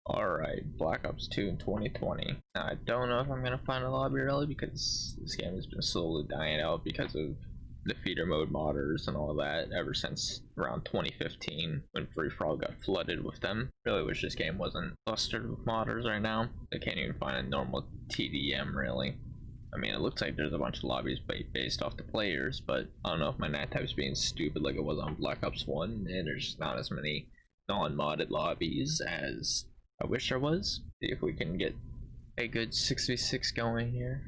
Alright, Black Ops 2 in 2020. Now, I don't know if I'm gonna find a lobby really because this game has been slowly dying out because of the feeder mode modders and all that ever since around 2015 when Free For All got flooded with them. Really wish this game wasn't clustered with modders right now. I can't even find a normal TDM really. I mean, it looks like there's a bunch of lobbies based off the players, but I don't know if my NAT type's being stupid like it was on Black Ops 1 and there's just not as many non-modded lobbies as I wish there was. See if we can get a good 6v6 going here.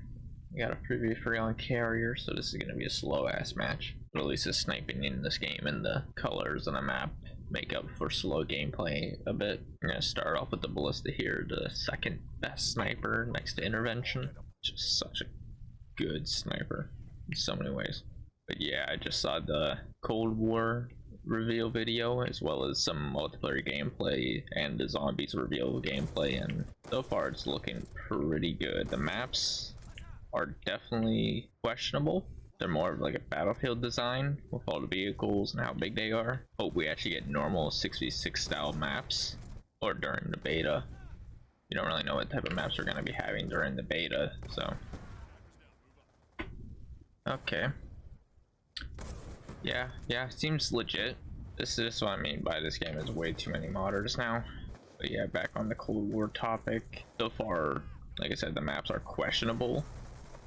We got a preview free on carrier, so this is going to be a slow ass match. But at least the sniping in this game and the colors on the map make up for slow gameplay a bit. We're going to start off with the Ballista here, the second best sniper next to Intervention. Just such a good sniper in so many ways. But yeah, I just saw the Cold War reveal video as well as some multiplayer gameplay and the zombies reveal gameplay, and so far it's looking pretty good. The maps are definitely questionable. They're more of like a battlefield design with all the vehicles and how big they are. Hope we actually get normal 6v6 style maps or during the beta. You don't really know what type of maps we're going to be having during the beta, so okay. Yeah, seems legit. This is what I mean by this game is way too many modders now. But yeah, back on the Cold War topic. So far, like I said, the maps are questionable.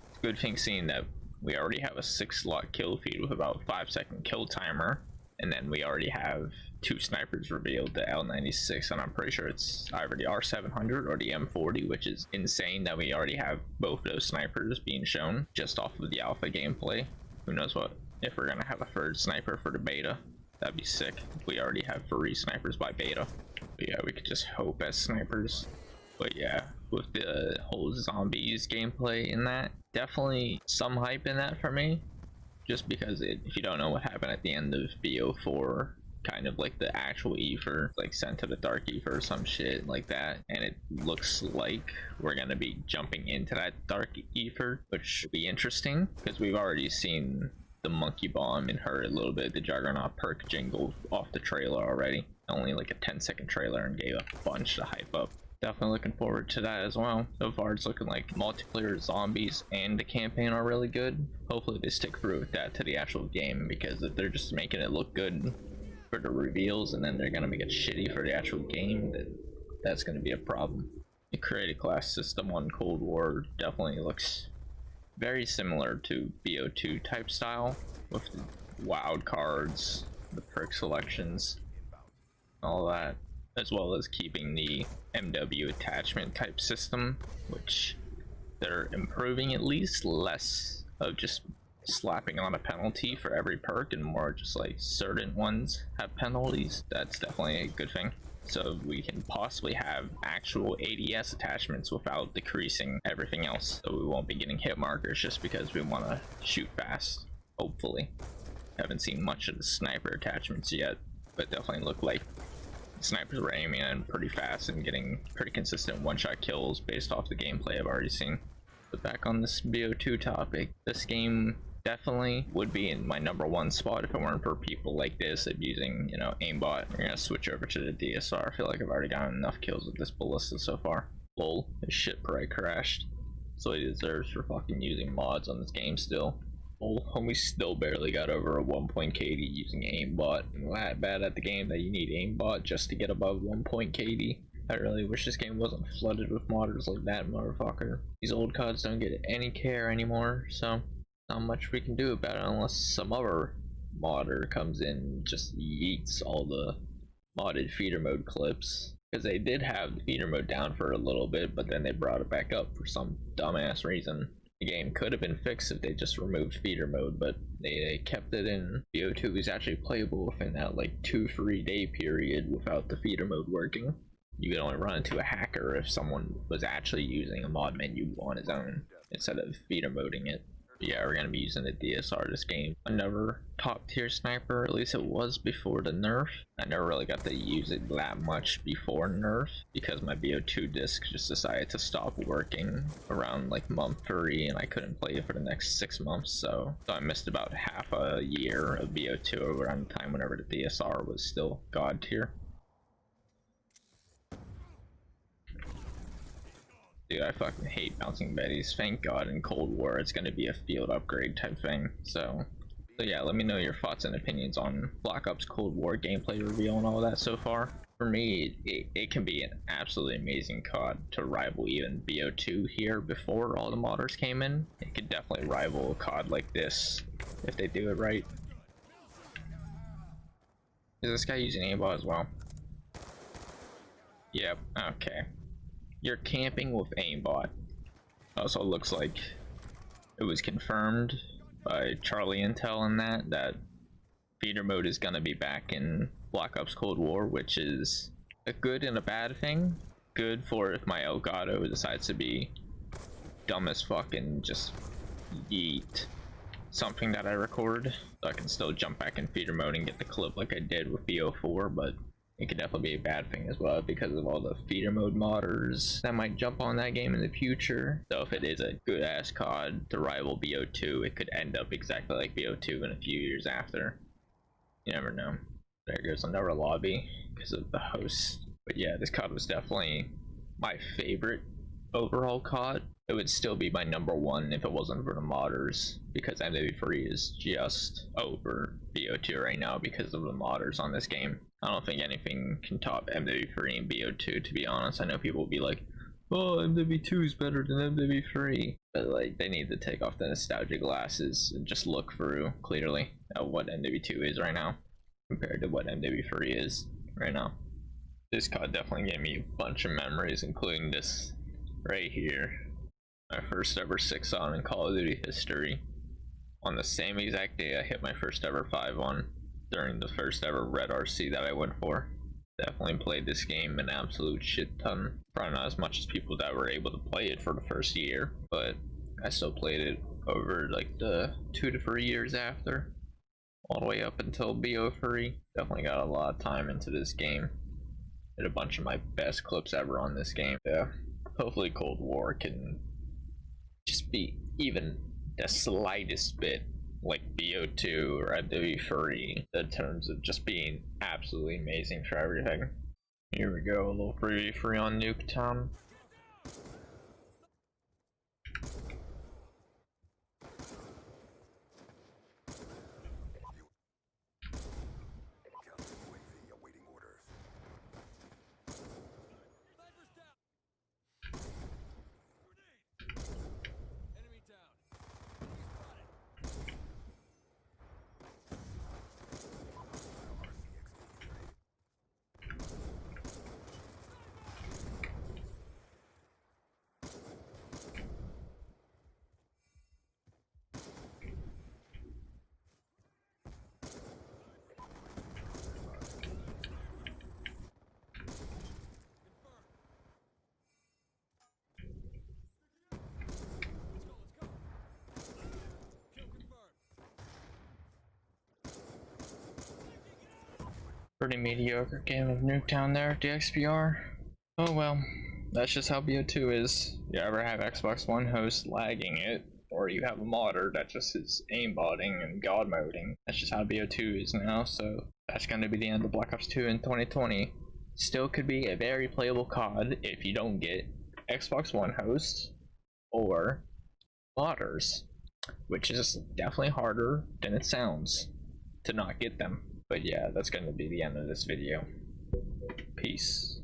It's a good thing seeing that we already have a 6-slot kill feed with about 5-second kill timer. And then we already have 2 snipers revealed, the L96, and I'm pretty sure it's either the R700 or the M40, which is insane that we already have both those snipers being shown just off of the alpha gameplay. Who knows what if we're gonna have a third sniper for the beta. That'd be sick if we already have 3 snipers by beta. But yeah, we could just hope as snipers. But yeah, with the whole zombies gameplay in that, definitely some hype in that for me. Just because if you don't know what happened at the end of BO4, kind of like the actual Ether, like sent to the Dark Ether or some shit like that, and it looks like we're gonna be jumping into that Dark Ether, which would be interesting because we've already seen the monkey bomb and heard a little bit of the Juggernaut perk jingle off the trailer already. Only like a 10-second trailer and gave a bunch to hype up. Definitely looking forward to that as well. So far it's looking like multiplayer, zombies, and the campaign are really good. Hopefully they stick through with that to the actual game, because if they're just making it look good for the reveals and then they're gonna make it shitty for the actual game, then that's gonna be a problem. The creative class system on Cold War definitely looks very similar to BO2 type style, with the wild cards, the perk selections, all that, as well as keeping the MW attachment type system, which they're improving, at least less of just slapping on a penalty for every perk and more just like certain ones have penalties. That's definitely a good thing. So we can possibly have actual ADS attachments without decreasing everything else. So we won't be getting hit markers just because we want to shoot fast, hopefully. Haven't seen much of the sniper attachments yet, but definitely look like snipers were aiming in pretty fast and getting pretty consistent one-shot kills based off the gameplay I've already seen. But back on this BO2 topic, this game definitely would be in my #1 spot if it weren't for people like this abusing, you know, aimbot. We're gonna switch over to the DSR. I feel like I've already gotten enough kills with this ballista so far. Lol, his shit probably crashed, so he deserves for fucking using mods on this game still. Oh, homie still barely got over a 1 point KD using aimbot. That bad at the game that you need aimbot just to get above 1 point KD. I really wish this game wasn't flooded with modders like that motherfucker. These old CODs don't get any care anymore, so not much we can do about it unless some other modder comes in and just yeets all the modded feeder mode clips. Because they did have the feeder mode down for a little bit, but then they brought it back up for some dumbass reason. The game could have been fixed if they just removed feeder mode, but they kept it in. BO2 is actually playable within that like 2-3 day period without the feeder mode working. You could only run into a hacker if someone was actually using a mod menu on his own instead of feeder moding it. Yeah, we're gonna be using the DSR this game. Another top tier sniper, at least it was before the nerf. I never really got to use it that much before nerf because my BO2 disc just decided to stop working around like month 3 and I couldn't play it for the next 6 months, so I missed about half a year of BO2 around the time whenever the DSR was still god tier. Dude, I fucking hate bouncing Bettys. Thank God in Cold War it's gonna be a field upgrade type thing. So yeah, let me know your thoughts and opinions on Black Ops Cold War gameplay reveal and all of that so far. For me, it can be an absolutely amazing COD to rival even BO2 here before all the modders came in. It could definitely rival a COD like this if they do it right. Is this guy using aimbot as well? Yep, okay. You're camping with aimbot. Also looks like it was confirmed by Charlie Intel and that feeder mode is gonna be back in Black Ops Cold War, which is a good and a bad thing. Good for if my Elgato decides to be dumb as fuck and just yeet something that I record, so I can still jump back in feeder mode and get the clip like I did with BO4, but it could definitely be a bad thing as well because of all the feeder mode modders that might jump on that game in the future. So if it is a good ass COD to rival BO2, it could end up exactly like BO2 in a few years after. You never know. There goes another lobby because of the host. But yeah, this COD was definitely my favorite overall COD. It would still be my #1 if it wasn't for the modders, because MW3 is just over BO2 right now because of the modders on this game. I don't think anything can top MW3 and BO2, to be honest. I know people will be like, oh, MW2 is better than MW3, but like they need to take off the nostalgia glasses and just look through clearly at what MW2 is right now compared to what MW3 is right now. This COD definitely gave me a bunch of memories, including this right here. My first ever 6-on in Call of Duty history. On the same exact day I hit my first ever 5-on during the first ever Red RC that I went for. Definitely played this game an absolute shit ton. Probably not as much as people that were able to play it for the first year, but I still played it over like the 2 to 3 years after, all the way up until BO3. Definitely got a lot of time into this game. Did a bunch of my best clips ever on this game. Yeah, hopefully Cold War can just be even the slightest bit like BO2 or MW3 in terms of just being absolutely amazing for everything. Here we go, a little 3v3 on Nuketown. Pretty mediocre game of Nuketown there at the XPR. Oh well, that's just how BO2 is. You ever have Xbox One host lagging it, or you have a modder that just is aimbotting and god moding. That's just how BO2 is now, so that's gonna be the end of Black Ops 2 in 2020. Still could be a very playable COD if you don't get Xbox One host or modders, which is definitely harder than it sounds to not get them. But yeah, that's going to be the end of this video. Peace.